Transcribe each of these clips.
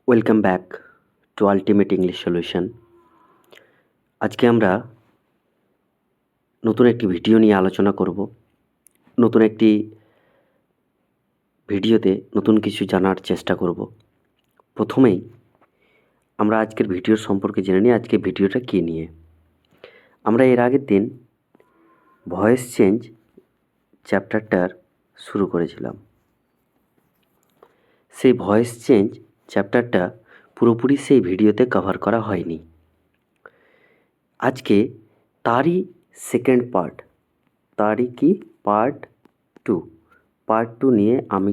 Welcome back to ultimate English solution. আজকে আমরা নতুন একটি ভিডিও নিয়ে আলোচনা করব। নতুন একটি ভিডিওতে নতুন কিছু জানার চেষ্টা করব। প্রথমেই আমরা আজকের ভিডিওর সম্পর্কে জেনে নিই আজকে ভিডিওটা কী নিয়ে। আমরা এর আগের দিন ভয়েস চেঞ্জ চ্যাপ্টারটার শুরু করেছিলাম। সেই ভয়েস চেঞ্জ চ্যাপ্টারটা পুরোপুরি সেই ভিডিওতে কভার করা হয়নি। আজকে তারই সেকেন্ড পার্ট, পার্ট টু নিয়ে আমি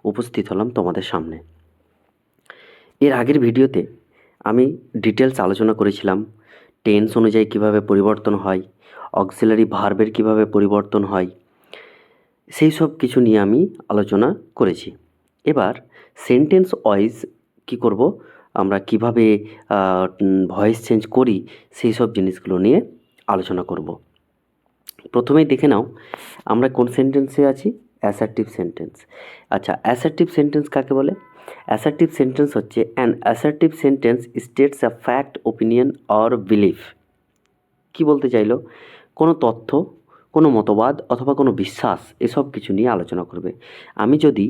উপস্থিত হলাম তোমাদের সামনে। এর আগের ভিডিওতে আমি ডিটেলস আলোচনা করেছিলাম টেন্স অনুযায়ী কিভাবে পরিবর্তন হয়, অক্সিলারি ভার্বের কিভাবে পরিবর্তন হয়, সেই সব কিছু নিয়ে আমি আলোচনা করেছি। এবার সেন্টেন্স ওয়াইজ কি করব, আমরা কিভাবে ভয়েস চেঞ্জ করি সেই সব জিনিসগুলো নিয়ে আলোচনা করব। প্রথমেই দেখে নাও আমরা কোন সেন্টেন্সে আছি, অ্যাসার্টিভ সেন্টেন্স। আচ্ছা, অ্যাসার্টিভ সেন্টেন্স কাকে বলে? অ্যাসার্টিভ সেন্টেন্স হচ্ছে an assertive sentence states a fact, opinion or belief. কি বলতে চাইলো? কোনো তথ্য, কোনো মতবাদ অথবা কোনো বিশ্বাস, এসব কিছু নিয়ে আলোচনা করবে। আমি যদি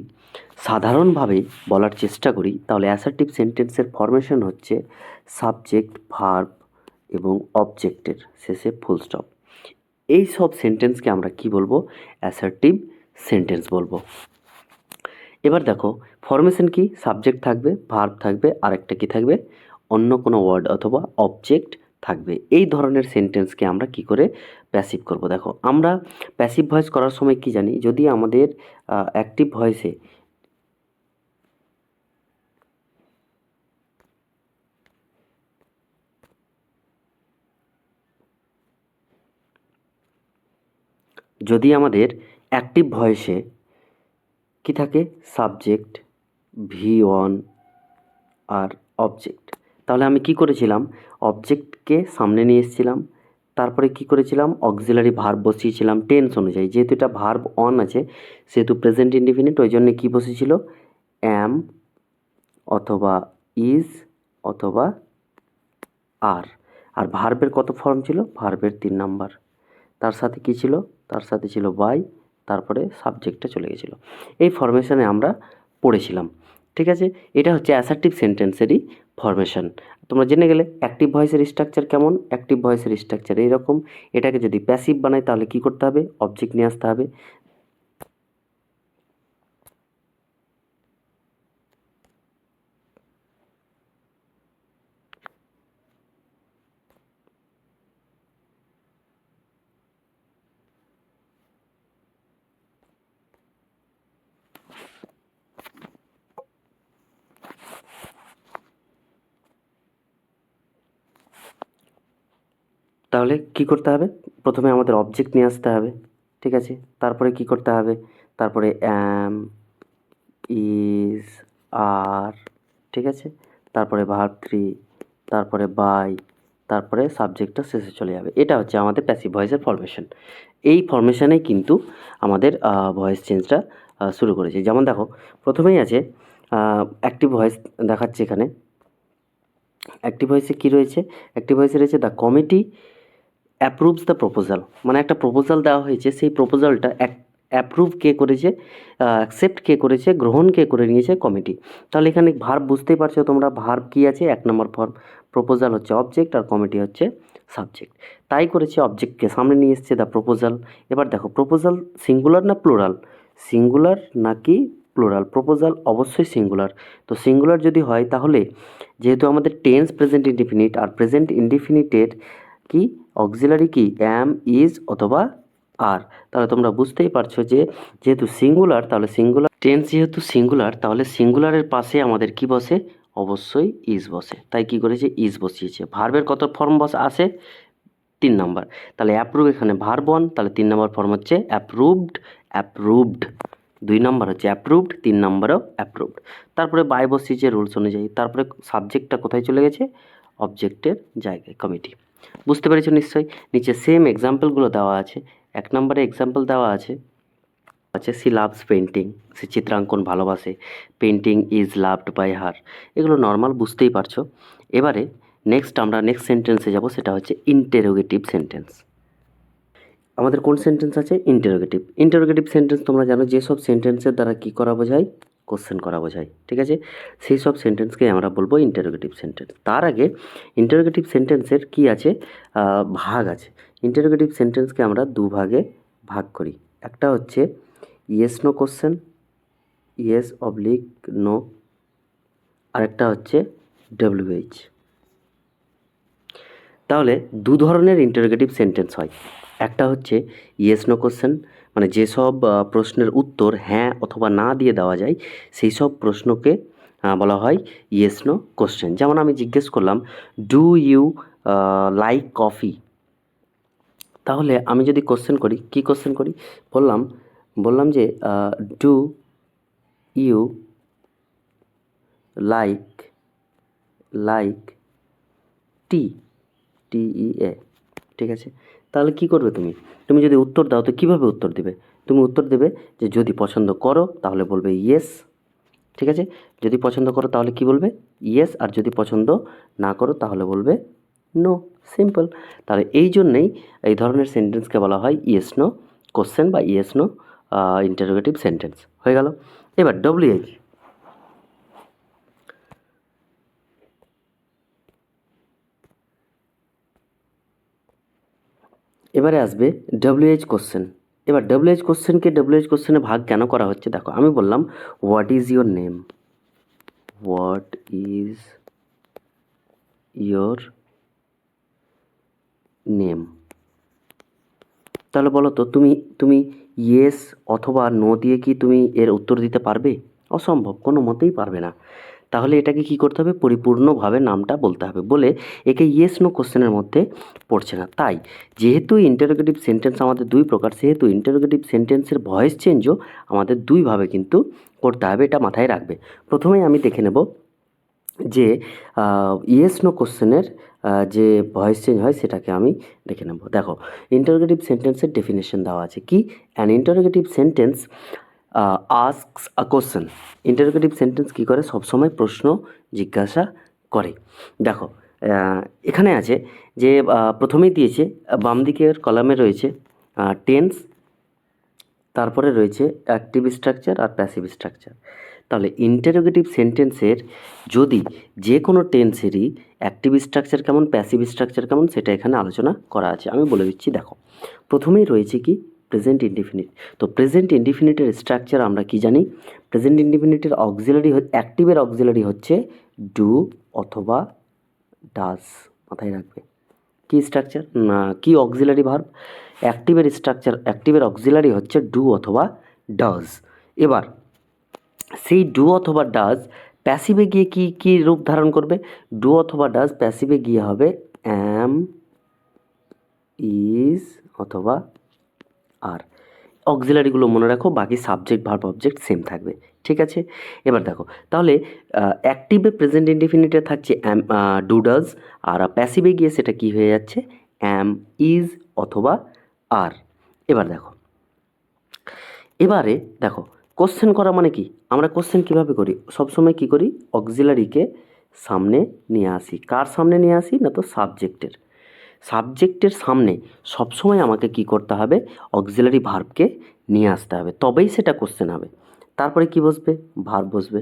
সাধারণভাবে বলার চেষ্টা করি তাহলে অ্যাসার্টিভ সেন্টেন্সের ফরমেশন হচ্ছে সাবজেক্ট, ভার্ব এবং অবজেক্টের শেষে ফুল স্টপ। এই সব সেন্টেন্সকে আমরা কি বলবো? অ্যাসার্টিভ সেন্টেন্স বলবো। এবার দেখো ফরমেশন কি, সাবজেক্ট থাকবে, ভার্ব থাকবে, আরেকটা কি থাকবে, অন্য কোনো ওয়ার্ড অথবা অবজেক্ট থাকবে। এই ধরনের সেন্টেন্সকে আমরা কি করে প্যাসিভ করব? দেখো আমরা প্যাসিভ ভয়েস করার সময় কি জানি, যদি আমাদের অ্যাক্টিভ ভয়েসে অ্যাক্টিভ ভয়েসে কি থাকে, সাবজেক্ট, V1 আর অবজেক্ট, তাহলে আমি কি করেছিলাম, অবজেক্টকে সামনে নিয়ে এসেছিলাম, তারপরে কি করেছিলাম, অক্সিলারি ভার্ব বসিয়েছিলাম টেন্স অনুযায়ী। যেহেতু এটা ভার্ব অন আছে সেহেতু প্রেজেন্ট ইনডিফিনিট, ওই জন্য কী বসেছিল, অ্যাম অথবা ইজ অথবা আর। আর ভার্বের কত ফর্ম ছিল, ভার্বের 3 নাম্বার। তার সাথে কি ছিল, তার সাথে ছিল বাই, তারপরে সাবজেক্টটা চলে গেছিলো। এই ফরমেশনে আমরা পড়েছিলাম। ঠিক আছে, এটা হচ্ছে অ্যাসার্টিভ সেন্টেন্সেরই ফরমেশন। তোমরা জেনে গেলে অ্যাক্টিভ ভয়েসের স্ট্রাকচার কেমন। অ্যাক্টিভ ভয়েসের স্ট্রাকচার এইরকম। এটাকে যদি প্যাসিভ বানাই তাহলে কি করতে হবে, অবজেক্ট নিয়ে আসতে হবে। তাহলে কি করতে হবে, প্রথমে আমাদের অবজেক্ট নিয়ে আসতে হবে। ঠিক আছে, তারপরে কি করতে হবে, তারপরে অ্যাম, ইজ, আর, ঠিক আছে, তারপরে ভার্ব 3, তারপরে বাই, তারপরে সাবজেক্টটা শেষে চলে যাবে। এটা হচ্ছে আমাদের প্যাসিভ ভয়েসের ফরমেশন। এই ফরমেশনেই কিন্তু আমাদের ভয়েস চেঞ্জটা শুরু করেছি। যেমন দেখো প্রথমেই আছে অ্যাক্টিভ ভয়েস দেখাচ্ছে এখানে। অ্যাক্টিভ ভয়েসে কী রয়েছে, অ্যাক্টিভ ভয়েসে রয়েছে the committee approves the proposal. মানে একটা প্রপোজাল দেওয়া হয়েছে, সেই প্রপোজালটা অ্যাপ্রুভ কে করেছে, অ্যাকসেপ্ট কে করেছে, গ্রহণ কে করে নিয়েছে, কমিটি। তাহলে এখানে ভার্ব বুঝতেই পারছো তোমরা, ভার্ব কী আছে, 1 নম্বর ফর্ম, প্রপোজাল হচ্ছে অবজেক্ট আর কমিটি হচ্ছে সাবজেক্ট। তাই করেছে, অবজেক্টকে সামনে নিয়ে এসছে দ্য প্রপোজাল। এবার দেখো প্রপোজাল সিঙ্গুলার না প্লুরাল, সিঙ্গুলার নাকি প্লুরাল? প্রপোজাল অবশ্যই সিঙ্গুলার। তো সিঙ্গুলার যদি হয় তাহলে যেহেতু আমাদের টেন্স প্রেজেন্ট ইনডিফিনিট, আর প্রেজেন্ট ইনডিফিনিটের কি অক্সিলারি কি অ্যাম, ইজ অথবা আর। তাহলে তোমরা বুঝতেই পারছো যে যেহেতু সিঙ্গুলার, তাহলে সিঙ্গুলার টেন্স যেহেতু সিঙ্গুলার, তাহলে সিঙ্গুলারের পাশে আমাদের কি বসে, অবশ্যই ইজ বসে। তাই কি করেছে, ইজ বসিয়েছে। ভার্বের কত ফর্ম আসে, 3 নাম্বার। তাহলে অ্যাপ্রুভ এখানে ভার্ব 1, তাহলে 3 নম্বর ফর্ম হচ্ছে অ্যাপ্রুভড, অ্যাপ্রুভড। 2 নম্বর হচ্ছে অ্যাপ্রুভড, 3 নম্বরও অ্যাপ্রুভড। তারপরে বাই বসিয়েছে রুলস অনুযায়ী। তারপরে সাবজেক্টটা কোথায় চলে গেছে, অবজেক্টের জায়গায়, কমিটি। বুঝতে পেরেছো নিশ্চয়ই। নিচে সেম এক্সাম্পলগুলো দেওয়া আছে। 1 নম্বরে এক্সাম্পল দেওয়া আছে, আছে সি লাভস পেন্টিং, সে চিত্রাঙ্কন ভালোবাসে, painting is loved by her. এগুলো নর্মাল, বুঝতেই পারছো। এবারে আমরা নেক্সট সেন্টেন্সে যাব, সেটা হচ্ছে ইন্টারোগেটিভ সেন্টেন্স। আমাদের কোন সেন্টেন্স আছে? ইন্টারোগেটিভ। ইন্টারোগেটিভ সেন্টেন্স তোমরা জানো, যেসব সেন্টেন্সের দ্বারা কী করা বোঝায়? কোশ্চেন করা বোঝায়, ঠিক আছে? সেই সব সেন্টেন্সকে আমরা বলবো ইন্টারোগেটিভ সেন্টেন্স। তার আগে ইন্টারোগেটিভ সেন্টেন্সের কি আছে? ভাগ আছে। ইন্টারোগেটিভ সেন্টেন্সকে আমরা দুভাগে ভাগ করি। একটা হচ্ছে yes no question, yes oblique no, আরেকটা হচ্ছে ডব্লিউএইচ। তাহলে দু ধরনের ইন্টারোগেটিভ সেন্টেন্স হয়। একটা হচ্ছে ইয়েস নো কোশ্চেন, মানে যেসব প্রশ্নের উত্তর হ্যাঁ অথবা না দিয়ে দেওয়া যায়, সেই সব প্রশ্নকে বলা হয় ইয়েস নো কোশ্চেন। যেমন আমি জিজ্ঞেস করলাম, ডু ইউ লাইক কফি? তাহলে আমি যদি কোশ্চেন করি, কি কোশ্চেন করি? বললাম যে do you like tea, TEA, ঠিক আছে? তাহলে কি করবে তুমি যদি উত্তর দাও তো কীভাবে উত্তর দেবে? তুমি উত্তর দেবে যে যদি পছন্দ করো তাহলে বলবে ইয়েস, ঠিক আছে? যদি পছন্দ করো তাহলে কি বলবে? ইয়েস। আর যদি পছন্দ না করো তাহলে বলবে নো। সিম্পল। তাহলে এই জন্যেই এই ধরনের সেন্টেন্সকে বলা হয় ইয়েস নো কোশ্চেন বা ইয়েস নো ইন্টারোগেটিভ সেন্টেন্স। হয়ে গেল। এবার ডব্লিউএইচ। এবারে আসবে ডব্লিউএইচ কোশ্চেন। এবার ডব্লিউএইচ কোশ্চেনে ভাগ কেন করা হচ্ছে? দেখো, আমি বললাম what is your name, what is your name. তাহলে বলো তো, তুমি ইয়েস অথবা নো দিয়ে কি তুমি এর উত্তর দিতে পারবে? অসম্ভব, কোনো মতেই পারবে না। তাহলে এটাকে কি করতে হবে? পরিপূর্ণভাবে নামটা বলতে হবে, বলে একে ইয়েস নো কোশ্চেনের মধ্যে পড়ছে না। তাই যেহেতু ইন্টারোগেটিভ সেন্টেন্স আমাদের দুই প্রকার, সেহেতু ইন্টারোগেটিভ সেন্টেন্সের ভয়েস চেঞ্জও আমাদের দুইভাবে কিন্তু করতে হবে, এটা মাথায় রাখবে। প্রথমেই আমি দেখে নেব যে ইয়েস নো কোশ্চেনের যে ভয়েস চেঞ্জ হয় সেটাকে আমি দেখে নেব। দেখো, ইন্টারোগেটিভ সেন্টেন্সের ডেফিনেশন দেওয়া আছে কি? An interrogative sentence asks a question. Interrogative sentence কী করে? সবসময় প্রশ্ন জিজ্ঞাসা করে। দেখো, এখানে আছে যে প্রথমেই দিয়েছে, বাম দিকের কলামে রয়েছে টেন্স, তারপরে রয়েছে অ্যাক্টিভ স্ট্রাকচার আর প্যাসিভ স্ট্রাকচার। তাহলে ইন্টারোগেটিভ সেন্টেন্সের যদি যে কোনো টেন্সেরই অ্যাক্টিভ স্ট্রাকচার কেমন, প্যাসিভ স্ট্রাকচার কেমন, সেটা এখানে আলোচনা করা আছে। আমি বলে দিচ্ছি। দেখো, প্রথমেই রয়েছে কি? Present indefinite. তো প্রেজেন্ট ইনডিফিনিটের স্ট্রাকচার আমরা কি জানি? প্রেজেন্ট ইনডিফিনিটের অ্যাক্টিভের অক্সিলারি হচ্ছে ডু অথবা ডাজ। মাথায় রাখবে। কি স্ট্রাকচার না, কি অক্সিলারি ভার্ব? অ্যাক্টিভের অক্সিলারি হচ্ছে ডু অথবা ডাজ। এবার সেই ডু অথবা ডাজ প্যাসিভে গিয়ে কি কি রূপ ধারণ করবে? ডু অথবা ডাজ প্যাসিভে গিয়ে হবে অ্যাম, ইজ অথবা আর। অক্সিলারিগুলো মনে রাখো, বাকি সাবজেক্ট ভার্ব অবজেক্ট সেম থাকবে, ঠিক আছে? এবার দেখো, তাহলে অ্যাক্টিভে প্রেজেন্ট ইনডিফিনিটে থাকছে অ্যাম, ডু ডাজ, আর প্যাসিভে গিয়ে সেটা কি হয়ে যাচ্ছে? অ্যাম, ইজ অথবা আর। এবারে দেখো কোশ্চেন করা মানে কি? আমরা কোশ্চেন কীভাবে করি? সবসময় কি করি? অক্সিলারিকে সামনে নিয়ে আসি। কার সামনে নিয়ে আসি? না তো সাবজেক্টের সামনে সবসময় আমাকে কি করতে হবে? অক্সিলারি ভার্বকে নিয়ে আসতে হবে, তবেই সেটা কোশ্চেন হবে। তারপরে কি বসবে? ভার্ব বসবে।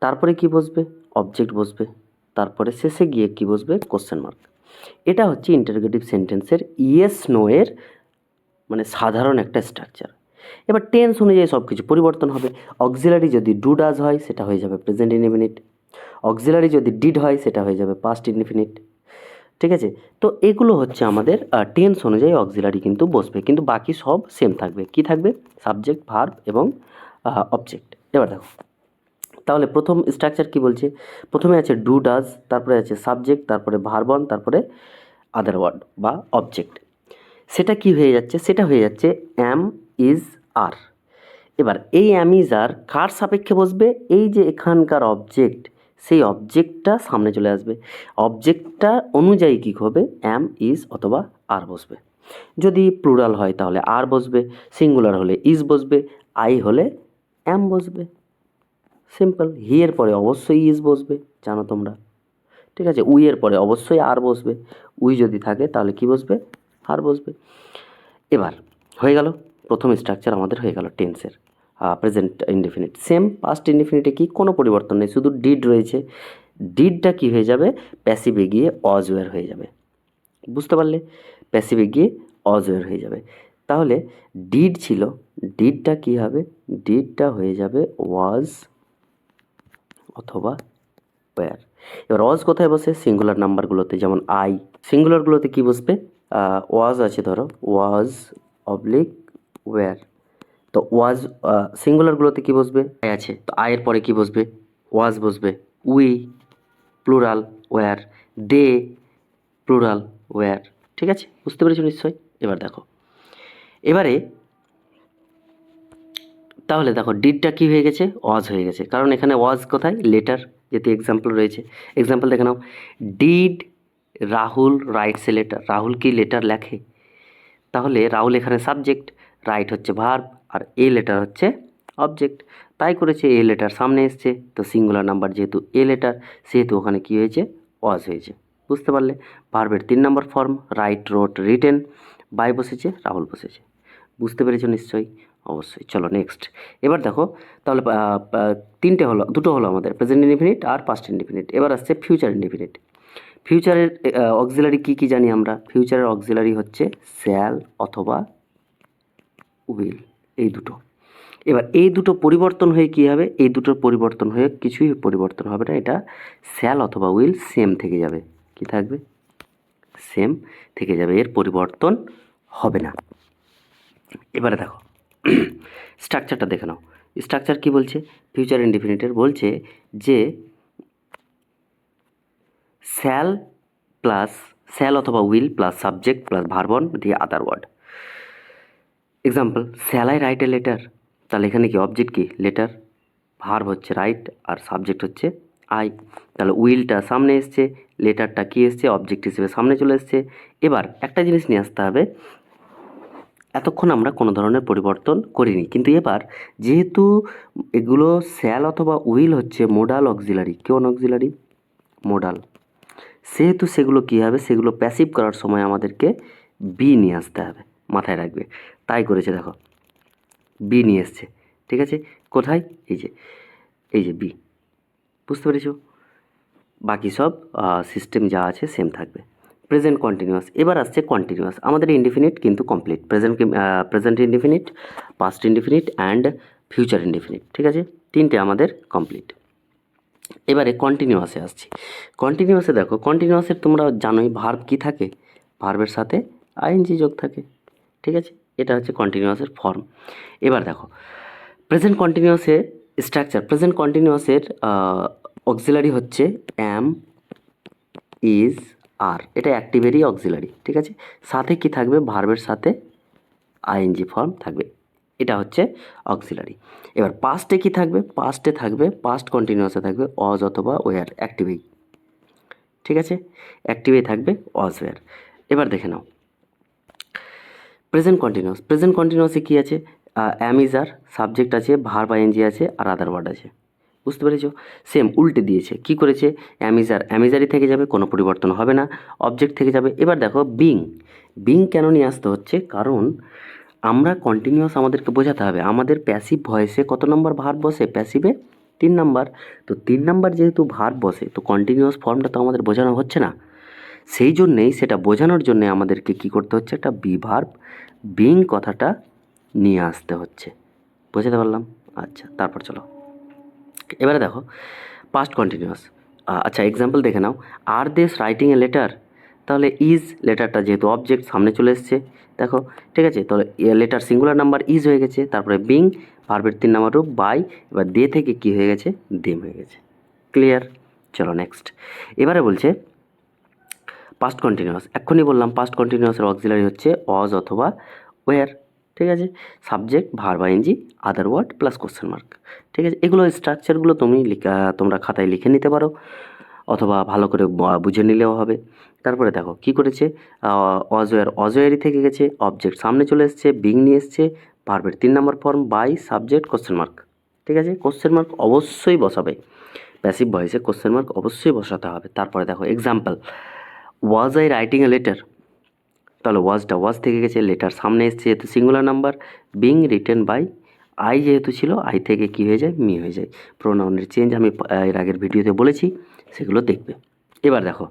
তারপরে কি বসবে? অবজেক্ট বসবে। তারপরে শেষে গিয়ে কি বসবে? Question mark. এটা হচ্ছে ইন্টারোগেটিভ সেন্টেন্সের ইয়েস নো এর মানে সাধারণ একটা স্ট্রাকচার। এবার টেন্স অনুযায়ী সব কিছু পরিবর্তন হবে। অক্সিলারি যদি ডু ডাজ হয় সেটা হয়ে যাবে প্রেজেন্ট ইনডিফিনিট। অক্সিলারি যদি ডিড হয় সেটা হয়ে যাবে পাস্ট ইনডিফিনিট, ঠিক আছে? তো এগুলো হচ্ছে আমাদের টেন্স অনুযায়ী অক্সিলারি কিন্তু বসবে, কিন্তু বাকি সব সেম থাকবে। কি থাকবে? সাবজেক্ট, ভার্ব এবং অবজেক্ট। এবার দেখো, তাহলে প্রথম স্ট্রাকচার কি বলছে? প্রথমে আছে ডু ডাজ, তারপরে আছে সাবজেক্ট, তারপরে ভার্বন, তারপরে আদার ওয়ার্ড বা অবজেক্ট। সেটা কি হয়ে যাচ্ছে? সেটা হয়ে যাচ্ছে অ্যাম, ইজ, আর। এবার এই অ্যাম, ইজ, আর কার সাপেক্ষে বসবে? এই যে এখানকার অবজেক্ট, সেই অবজেক্টটা সামনে চলে আসবে। অবজেক্টটা অনুযায়ী কী হবে? অ্যাম, ইজ অথবা আর বসবে। যদি প্লুরাল হয় তাহলে আর বসবে, সিঙ্গুলার হলে ইজ বসবে, আই হলে অ্যাম বসবে। সিম্পল। হি এর পরে অবশ্যই ইজ বসবে, জানো তোমরা, ঠিক আছে। উই এর পরে অবশ্যই আর বসবে, উই যদি থাকে তাহলে কি বসবে, আর বসবে। এবার হয়ে গেল প্রথম স্ট্রাকচার আমাদের হয়ে গেল টেন্সের প্রেজেন্ট ইনডেফিনিট। সেম পাস্ট ইনডেফিনিটে কি কোনো পরিবর্তন নেই, শুধু ডিড রয়েছে। ডিডটা কি হয়ে যাবে, প্যাসিভে গিয়ে অজ ওয়্যার হয়ে যাবে, বুঝতে পারলে? প্যাসিভে গিয়ে অজ ওয়্যার হয়ে যাবে। তাহলে ডিড ছিল, ডিডটা কি হবে, ডিডটা হয়ে যাবে ওয়াজ অথবা ওয়্যার। এবার অজ কোথায় বসে, সিঙ্গুলার নাম্বারগুলোতে, যেমন আই। সিঙ্গুলারগুলোতে কি বসবে, ওয়াজ আছে ধরো, ওয়াজ অবলিক ওয়্যার। তো ওয়াজ সিঙ্গুলারগুলোতে কি বসবে, আই আছে, তো আয়ের পরে কি বসবে, ওয়াজ বসবে। We plural were, they plural were. ঠিক আছে, বুঝতে পেরেছো নিশ্চয়ই? এবার দেখো, এবারে তাহলে দেখো ডিডটা কি হয়ে গেছে, ওয়াজ হয়ে গেছে, কারণ এখানে ওয়াজ কোথায়, লেটার, যেহেতু এক্সাম্পল রয়েছে। এক্সাম্পল দেখে নাও, did Rahul writes a letter. Rahul কি লেটার লেখে? তাহলে রাহুল এখানে সাবজেক্ট, রাইট হচ্ছে ভার্ব, আর এ লেটার হচ্ছে অবজেক্ট। তাই করেছে, এ লেটার সামনে এসছে, তো সিঙ্গুলার নাম্বার যেহেতু এ লেটার, সেহেতু ওখানে কি হয়েছে, ওয়াজ হয়েছে। বুঝতে পারলে? ভার্বের 3 নম্বর form, write wrote written, by বসেছে, রাহুল বসেছে। বুঝতে পেরেছো নিশ্চয়ই? অবশ্যই। চলো নেক্সট। এবার দেখো, তাহলে তিনটে হলো, দুটো হলো আমাদের, প্রেজেন্ট ইনডিফিনিট আর পাস্ট ইনডিফিনিট। এবার আসছে ফিউচার ইনডিফিনিট। ফিউচারের অক্সিলারি কি কি জানি আমরা? ফিউচারের অক্সিলারি হচ্ছে শ্যাল অথবা উইল, এই দুটো। এবার এই দুটো পরিবর্তন হয়ে কি হবে, এই দুটোর পরিবর্তন হয়ে কিছুই পরিবর্তন হবে না, এটা শ্যাল অথবা উইল সেম থেকে যাবে। কি থাকবে, সেম থেকে যাবে, এর পরিবর্তন হবে না। এবারে দেখো স্ট্রাকচারটা দেখে নাও। স্ট্রাকচার কি বলছে, ফিউচার ইনডিফিনিটের বলছে যে শ্যাল প্লাস শ্যাল অথবা উইল প্লাস সাবজেক্ট প্লাস ভার্বন দিয়ে other word. Example, shall I write a letter, তাহলে এখানে কি অবজেক্ট কি, লেটার, ভার্ব হচ্ছে রাইট, আর সাবজেক্ট হচ্ছে আই। তাহলে উইলটা সামনে এসছে, লেটারটা কি এসছে, অবজেক্ট হিসেবে সামনে চলে এসছে। এবার একটা জিনিস নিয়ে আসতে হবে, এতক্ষণ আমরা কোনো ধরনের পরিবর্তন করিনি, কিন্তু এবার যেহেতু এগুলো শ্যাল অথবা উইল হচ্ছে মোডাল অক্সিলারি, কোন অক্সিলারি, মোডাল, সেহেতু সেগুলো কী হবে, সেগুলো প্যাসিভ করার সময় আমাদেরকে বি নিয়ে আসতে হবে, মাথায় রাখবে। তাই করেছে দেখো, বি নিয়ে এসছে। ঠিক আছে, কোথায়, এই যে বি। বুঝতে পেরেছো? বাকি সব সিস্টেম যা আছে সেম থাকবে। Present continuous. এবার আসছে কন্টিনিউয়াস। আমাদের ইনডিফিনিট কিন্তু complete, present indefinite, past indefinite and future indefinite. ঠিক আছে, তিনটে আমাদের কমপ্লিট। এবারে কন্টিনিউয়াসে আসছি। কন্টিনিউয়াসে দেখো, কন্টিনিউয়াসের তোমরা জানোই ভার্ব কি থাকে, ভার্বের সাথে আইএনজি যোগ থাকে। ঠিক আছে, এটা হচ্ছে কন্টিনিউয়াসের ফর্ম। এবার দেখো প্রেজেন্ট কন্টিনিউয়াসে স্ট্রাকচার, প্রেজেন্ট কন্টিনিউয়াসের অক্সিলারি হচ্ছে অ্যাম, ইজ, আর, এটা অ্যাক্টিভেরই অক্সিলারি। ঠিক আছে, সাথে কি থাকবে, ভার্বের সাথে আইএনজি ফর্ম থাকবে, এটা হচ্ছে অক্সিলারি। এবার পাস্টে কি থাকবে, পাস্টে থাকবে, পাস্ট কন্টিনিউয়াসে থাকবে অজ অথবা ওয়্যার, অ্যাক্টিভেই। ঠিক আছে, অ্যাক্টিভেই থাকবে অজ ওয়্যার। এবার দেখে নাও প্রেজেন্ট কন্টিনিউয়াস। প্রেজেন্ট কন্টিনিউয়াসে কী আছে, অ্যাম ইজ আর, সাবজেক্ট আছে, ভার্ব আইএনজি আছে, আর আদার ওয়ার্ড আছে। বুঝতে পেরেছো? সেম উল্টে দিয়েছে, কি করেছে, অ্যামিজার অ্যামিজারই থেকে যাবে, কোনো পরিবর্তন হবে না, অবজেক্ট থেকে যাবে। এবার দেখো বিং, বিং কেন নিয়ে আসতে হচ্ছে, কারণ আমরা কন্টিনিউয়াস আমাদেরকে বোঝাতে হবে, আমাদের প্যাসিভ ভয়েসে কত নম্বর ভার্ব বসে, প্যাসিভে 3 নাম্বার। তো 3 নাম্বার যেহেতু ভার্ব বসে, তো কন্টিনিউয়াস ফর্মটা তো আমাদের বোঝানো হচ্ছে না, সেই জন্যেই সেটা বোঝানোর জন্যে আমাদেরকে কি করতে হচ্ছে, একটা বি ভার্ব বিং কথাটা নিয়ে আসতে হচ্ছে। বোঝাতে পারলাম? আচ্ছা, তারপর চলো এবারে দেখো পাস্ট কন্টিনিউয়াস। আচ্ছা এক্সাম্পল দেখে নাও, আর দেস রাইটিং এ লেটার, তাহলে ইজ লেটারটা যেহেতু অবজেক্ট সামনে চলে এসছে, দেখো। ঠিক আছে, তাহলে লেটার সিঙ্গুলার নাম্বার ইজ হয়ে গেছে, তারপরে বিং, ভার্বের 3 নাম্বার রূপ বাই, এবার দে থেকে কি হয়ে গেছে, দেম হয়ে গেছে। ক্লিয়ার? চলো নেক্সট। এবারে বলছে পাস্ট কন্টিনিউয়াস। এক্ষুনি বললাম পাস্ট কন্টিনিউয়াসের অক্সিলারি হচ্ছে অজ অথবা ওয়্যার। ঠিক আছে, subject, verb ING, other word plus question mark. ঠিক আছে, এগুলো স্ট্রাকচারগুলো তোমরা খাতায় লিখে নিতে পারো, অথবা ভালো করে বুঝে নিলেও হবে। তারপরে দেখো কি করেছে, অজয়েরই থেকে গেছে, অবজেক্ট সামনে চলে এসছে, বিং নিয়ে এসছে, ভার্বের 3 নম্বর form by subject question mark. ঠিক আছে, কোশ্চেন মার্ক অবশ্যই বসাবে, প্যাসিভ ভয়েসে কোশ্চেন মার্ক অবশ্যই বসাতে হবে। তারপরে দেখো example, was I writing a letter, তাহলে ওয়াজ থেকে গেছে, লেটার সামনে এসছে যেহেতু singular number, being written by, I যেহেতু ছিল আই থেকে কি হয়ে যায়, মি হয়ে যায়। প্রোনাউনের চেঞ্জ আমি এর আগের ভিডিওতে বলেছি, সেগুলো দেখবে। এবার দেখো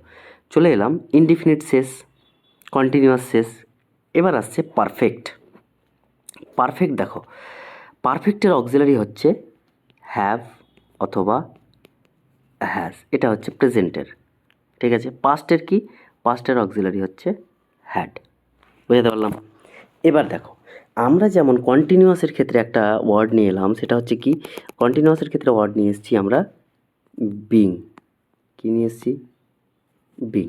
চলে এলাম ইনডিফিনিট শেষ, কন্টিনিউয়াস শেষ। এবার আসছে পারফেক্ট। পারফেক্ট দেখো, পারফেক্টের অক্সিলারি হচ্ছে হ্যাভ অথবা হ্যাজ, এটা হচ্ছে প্রেজেন্টের। ঠিক আছে, পাস্টের কি, পাস্টের অক্সিলারি হচ্ছে হ্যাড। বুঝতে পারলাম। এবার দেখো আমরা যেমন কন্টিনিউয়াসের ক্ষেত্রে একটা ওয়ার্ড নিয়ে এলাম, সেটা হচ্ছে কি, কন্টিনিউয়াসের ক্ষেত্রে ওয়ার্ড নিয়ে এসেছি আমরা বিং, কী নিয়ে এসেছি, বিং।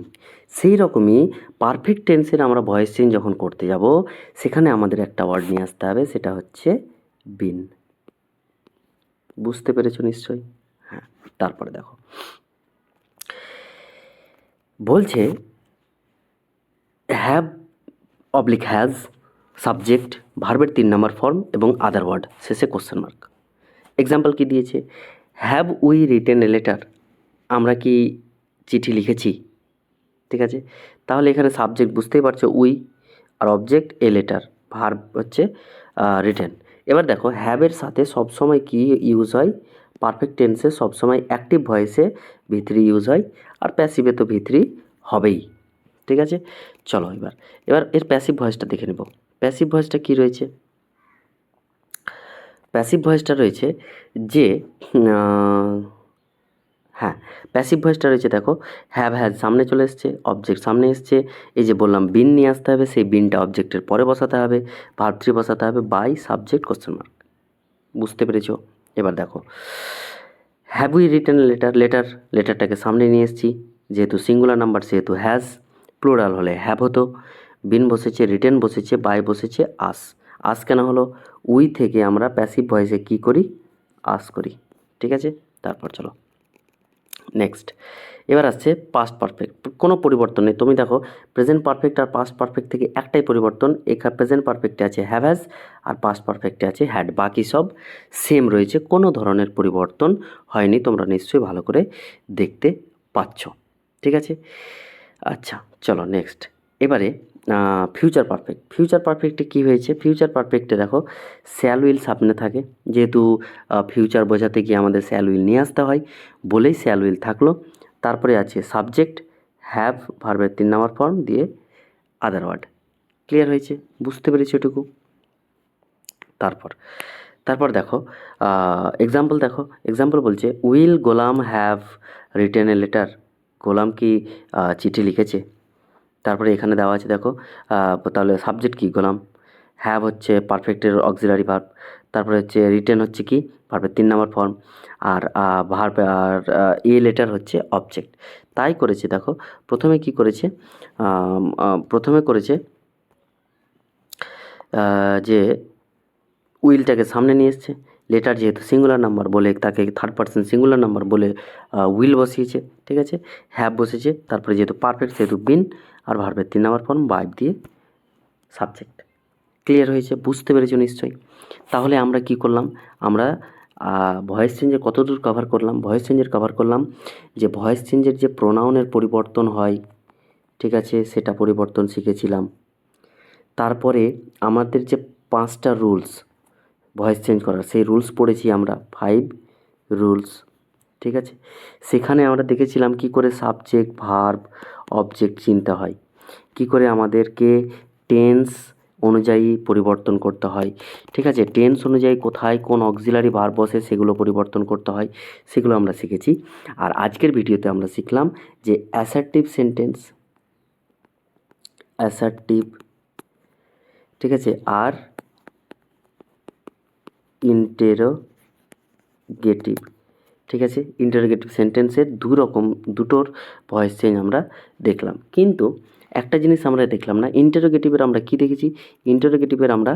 সেই রকমই পারফেক্ট টেন্সের আমরা ভয়েস চেঞ্জ যখন করতে যাব, সেখানে আমাদের একটা ওয়ার্ড নিয়ে আসতে হবে, সেটা হচ্ছে বিন। বুঝতে পেরেছো নিশ্চয়ই? হ্যাঁ। তারপরে দেখো বলছে হ্যাভ অবলিক হ্যাজ, সাবজেক্ট, ভার্বের 3 নম্বর ফর্ম এবং আদার ওয়ার্ড, শেষে কোশ্চেন মার্ক। এক্সাম্পল কি দিয়েছে, have we written a letter, আমরা কি চিঠি লিখেছি। ঠিক আছে, তাহলে এখানে সাবজেক্ট বুঝতেই পারছো উই, আর অবজেক্ট এ লেটার, ভার্ব হচ্ছে রিটেন। এবার দেখো হ্যাভের সাথে সবসময় কি ইউজ হয়, পারফেক্ট টেন্সে সবসময় অ্যাক্টিভ ভয়েসে ভিতরি ইউজ হয়, আর প্যাসিভে তো ভিতরি হবেই। ঠিক আছে, চলো এবার এবার এর প্যাসিভ ভয়েসটা দেখে নেব। প্যাসিভ ভয়েসটা কি রয়েছে, প্যাসিভ ভয়েসটা রয়েছে যে হ্যাঁ, প্যাসিভ ভয়েসটা রয়েছে দেখো, হ্যাভ হ্যাজ সামনে চলে এসছে, অবজেক্ট সামনে এসছে, এই যে বললাম বিন নিয়ে আসতে হবে, সেই বিনটা অবজেক্টের পরে বসাতে হবে, ভার্ব 3 বসাতে হবে, বাই সাবজেক্ট কোশ্চেন মার্ক। বুঝতে পেরেছো? এবার দেখো হ্যাভ উই রিটেন লেটার, লেটারটাকে সামনে নিয়ে এসেছি, যেহেতু সিঙ্গুলার নাম্বার সেহেতু হ্যাজ, প্লুরাল হলে হ্যাভ হতো, বিন বসেছে, রিটেন বসেছে, বাই বসেছে, আস কেন হলো, উই থেকে আমরা প্যাসিভ ভয়েসে কী করি, আস করি। ঠিক আছে, তারপর চলো নেক্সট। এবার আসছে পাস্ট পারফেক্ট, কোনো পরিবর্তন নেই। তুমি দেখো প্রেজেন্ট পারফেক্ট আর পাস্ট পারফেক্ট থেকে একটাই পরিবর্তন, এখানে প্রেজেন্ট পারফেক্টে আছে হ্যাভ হ্যাজ, আর পাস্ট পারফেক্টে আছে হ্যাড, বাকি সব সেম রয়েছে, কোনো ধরনের পরিবর্তন হয়নি। তোমরা নিশ্চয়ই ভালো করে দেখতে পাচ্ছ। ঠিক আছে, আচ্ছা চলো নেক্সট। এবারে ফিউচার পারফেক্ট। ফিউচার পারফেক্টে কী হয়েছে, ফিউচার পারফেক্টে দেখো শ্যাল উইল সামনে থাকে, যেহেতু ফিউচার বোঝাতে গিয়ে আমাদের শ্যাল উইল নিয়ে আসতে হয়, বলেই শ্যাল উইল থাকলো। তারপরে আছে সাবজেক্ট, হ্যাভ, ভার্বের 3 নম্বর ফর্ম দিয়ে আদার ওয়ার্ড। ক্লিয়ার হয়েছে? বুঝতে পেরেছি এটুকু? তারপর তারপর দেখো এক্সাম্পল, দেখো এক্সাম্পল বলছে will Golam have written a letter, Golam কি চিঠি লিখেছে। তারপরে এখানে দেওয়া আছে দেখো, তাহলে সাবজেক্ট কি, গোলাম, হ্যাভ হচ্ছে পারফেক্টের অক্সিলারি ভার্ব, তারপরে হচ্ছে রিটেন হচ্ছে কি, ভার্বের 3 নম্বর ফর্ম, আর ভার্ব আর এ লেটার হচ্ছে অবজেক্ট। তাই করেছে দেখো, প্রথমে কি করেছে, প্রথমে করেছে যে উইলটাকে সামনে নিয়ে এসছে, লেটার যেহেতু সিঙ্গুলার নাম্বার বলে তাকে থার্ড পার্সন সিঙ্গুলার নাম্বার বলে উইল বসিয়েছে। ঠিক আছে, হ্যাভ বসেছে, তারপরে যেহেতু পারফেক্ট সেহেতু বিন, আর ভার্বের 3 নম্বর ফর্ম বাইব দিয়ে সাবজেক্ট। ক্লিয়ার হয়েছে? বুঝতে পেরেছো নিশ্চয়ই? তাহলে আমরা কি করলাম, আমরা ভয়েস চেঞ্জের কতদূর কভার করলাম, ভয়েস চেঞ্জের কভার করলাম যে ভয়েস চেঞ্জের যে প্রোনাউনের পরিবর্তন হয়, ঠিক আছে, সেটা পরিবর্তন শিখেছিলাম। তারপরে আমাদের যে 5টা রুলস ভয়েস চেঞ্জ করার, সেই রুলস পড়েছি আমরা, 5 রুলস। ঠিক আছে, সেখানে আমরা দেখেছিলাম কি করে সাবজেক্ট, ভার্ব, অবজেক্ট চিনতে হয়, কি করে আমাদেরকে টেন্স অনুযায়ী পরিবর্তন করতে হয়। ঠিক আছে, টেন্স অনুযায়ী কোথায় কোন অক্সিলারি ভার্ব বসে সেগুলো পরিবর্তন করতে হয়, সেগুলো আমরা শিখেছি। আর আজকের ভিডিওতে আমরা শিখলাম যে অ্যাসার্টিভ সেন্টেন্স, অ্যাসার্টিভ, ঠিক আছে, আর ইন্টেরোগেটিভ। ঠিক আছে, ইন্টারোগেটিভ সেন্টেন্সের দুটোর ভয়েস চেঞ্জ আমরা দেখলাম, কিন্তু একটা জিনিস আমরা দেখলাম না, ইন্টারোগেটিভের আমরা কি দেখেছি, ইন্টারোগেটিভের আমরা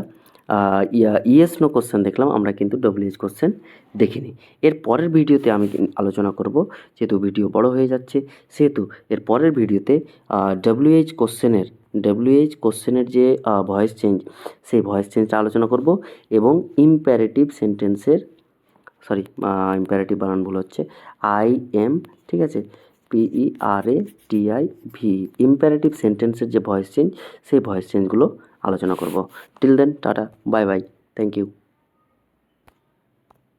ইয়েস নো কোশ্চেন দেখলাম, আমরা কিন্তু ডব্লিউএইচ কোশ্চেন দেখিনি। এর পরের ভিডিওতে আমি আলোচনা করব, যেহেতু ভিডিও বড় হয়ে যাচ্ছে সেহেতু এর পরের ভিডিওতে ডব্লিউএইচ কোশ্চেনের যে ভয়েস চেঞ্জ, সেই ভয়েস চেঞ্জটা আলোচনা করব এবং ইম্প্যারেটিভ সেন্টেন্সের ইম্প্যারেটিভ বানান ভুল হচ্ছে, IM, ঠিক আছে, PERATIV, ইম্প্যারেটিভ সেন্টেন্সের যে ভয়েস চেঞ্জ, সেই ভয়েস চেঞ্জগুলো আলোচনা করব। Till then tata, bye bye, thank you.